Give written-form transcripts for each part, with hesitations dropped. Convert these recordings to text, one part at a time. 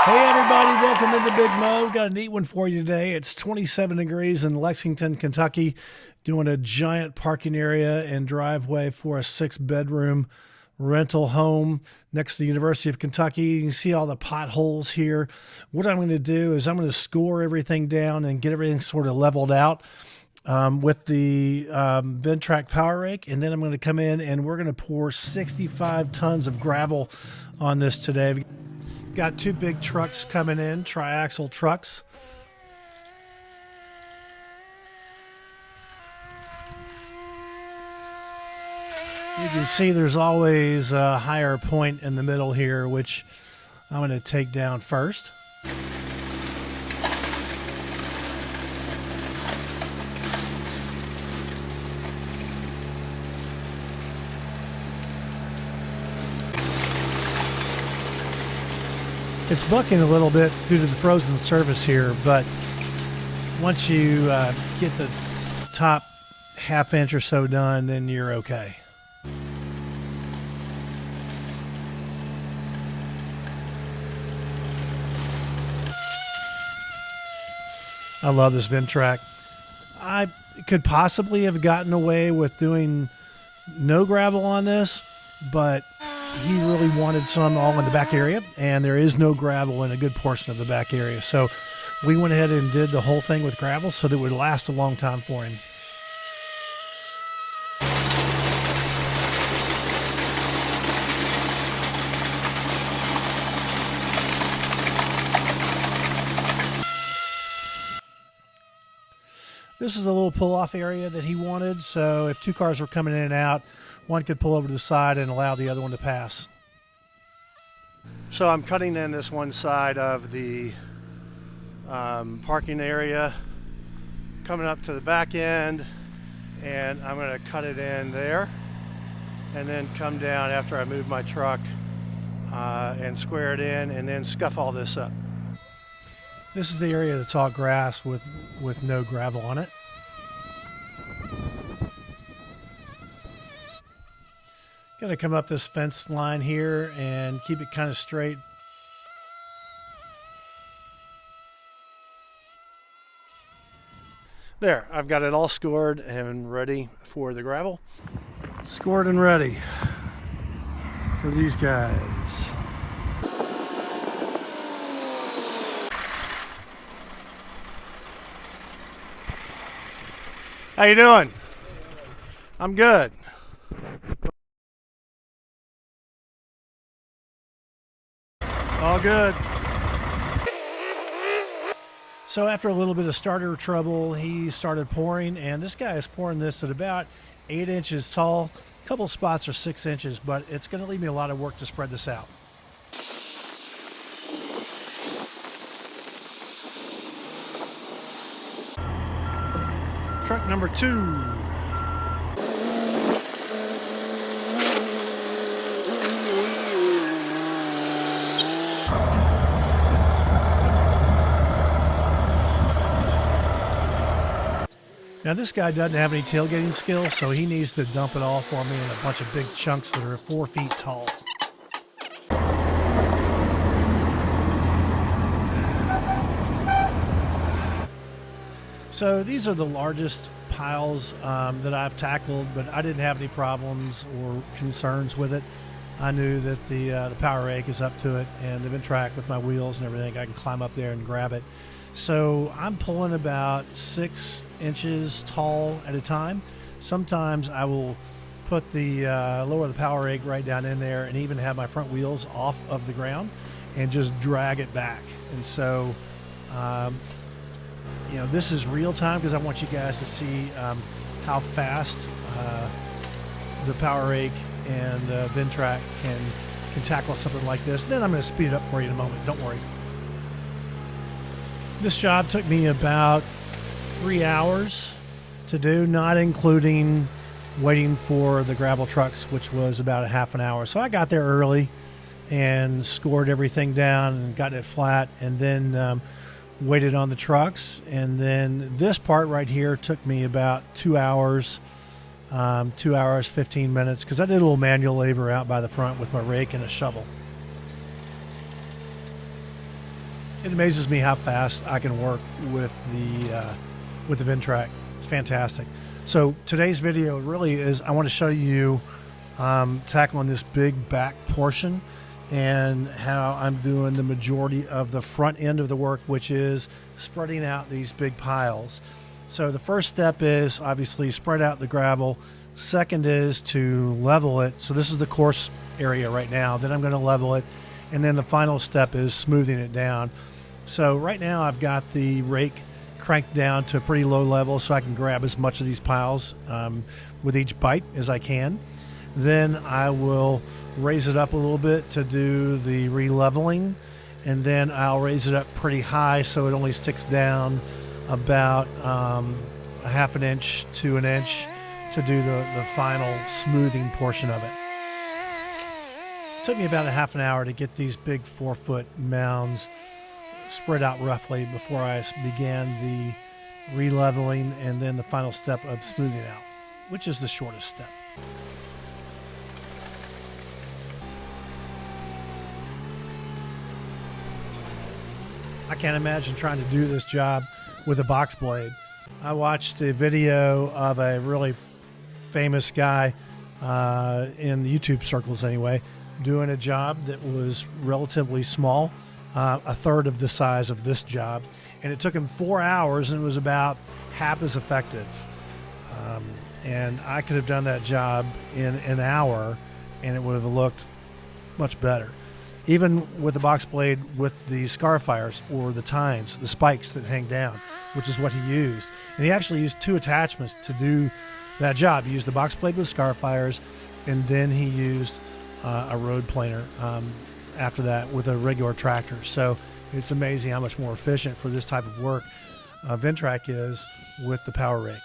Hey everybody, welcome into Big Mo. Got a neat one for you today. It's 27 degrees in Lexington, Kentucky. Doing a giant parking area and driveway for a 6-bedroom rental home next to the University of Kentucky. You can see all the potholes here. What I'm going to do is I'm going to score everything down and get everything sort of leveled out with the Ventrac Power Rake. And then I'm going to come in and we're going to pour 65 tons of gravel on this today. Got 2 big trucks coming in, triaxle trucks. You can see there's always a higher point in the middle here, which I'm going to take down first. It's bucking a little bit due to the frozen surface here, but once you get the top ½ inch or so done, then you're okay. I love this Ventrac. I could possibly have gotten away with doing no gravel on this, but he really wanted some all in the back area, and there is no gravel in a good portion of the back area. So we went ahead and did the whole thing with gravel so that it would last a long time for him. This is a little pull-off area that he wanted, so if 2 cars were coming in and out, one could pull over to the side and allow the other one to pass. So I'm cutting in this one side of the parking area, coming up to the back end, and I'm going to cut it in there, and then come down after I move my truck and square it in, and then scuff all this up. This is the area that's all grass with no gravel on it. Going to come up this fence line here and keep it kind of straight. There, I've got it all scored and ready for the gravel. Scored and ready for these guys. How you doing? I'm good. All good. So after a little bit of starter trouble, he started pouring, and this guy is pouring this at about 8 inches tall. A couple spots are 6 inches, but it's going to leave me a lot of work to spread this out. Truck number 2. Now this guy doesn't have any tailgating skills, so he needs to dump it all for me in a bunch of big chunks that are 4 feet tall. So these are the largest piles that I've tackled, but I didn't have any problems or concerns with it. I knew that the Power Rake is up to it, and the Ventrac with my wheels and everything, I can climb up there and grab it. So I'm pulling about 6 inches tall at a time. Sometimes I will put the lower the Power Rake right down in there and even have my front wheels off of the ground and just drag it back. And so you know, this is real time because I want you guys to see how fast the Power Rake and Ventrac can tackle something like this. Then I'm going to speed it up for you in a moment. Don't worry. This job took me about 3 hours to do, not including waiting for the gravel trucks, which was about a half an hour. So I got there early and scored everything down and got it flat, and then waited on the trucks. And then this part right here took me about 2 hours, 2 hours, 15 minutes, because I did a little manual labor out by the front with my rake and a shovel. It amazes me how fast I can work with the Ventrac. It's fantastic. So today's video really is, I want to show you tackling this big back portion and how I'm doing the majority of the front end of the work, which is spreading out these big piles. So the first step is obviously spread out the gravel. Second is to level it. So this is the coarse area right now. Then I'm going to level it. And then the final step is smoothing it down. So right now I've got the rake cranked down to a pretty low level so I can grab as much of these piles with each bite as I can. Then I will raise it up a little bit to do the re-leveling, and then I'll raise it up pretty high so it only sticks down about a half an inch to an inch to do the final smoothing portion of it. It took me about a half an hour to get these big 4-foot mounds spread out roughly before I began the re-leveling and then the final step of smoothing out, which is the shortest step. I can't imagine trying to do this job with a box blade. I watched a video of a really famous guy in the YouTube circles anyway, doing a job that was relatively small, a third of the size of this job, and it took him 4 hours and it was about half as effective. And I could have done that job in an hour and it would have looked much better. Even with the box blade with the scar fires or the tines, the spikes that hang down, which is what he used. And he actually used 2 attachments to do that job. He used the box blade with scar fires, and then he used a road planer after that with a regular tractor. So it's amazing how much more efficient for this type of work Ventrac is with the Power Rake.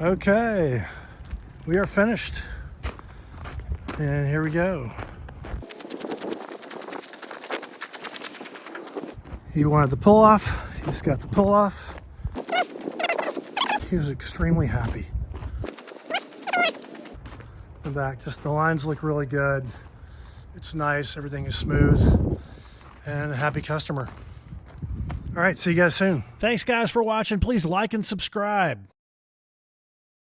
Okay, we are finished, and here we go. He wanted the pull off. He's got the pull off. He was extremely happy. The back, just the lines look really good. It's nice, everything is smooth, and a happy customer. All right, see you guys soon. Thanks guys for watching. Please like and subscribe.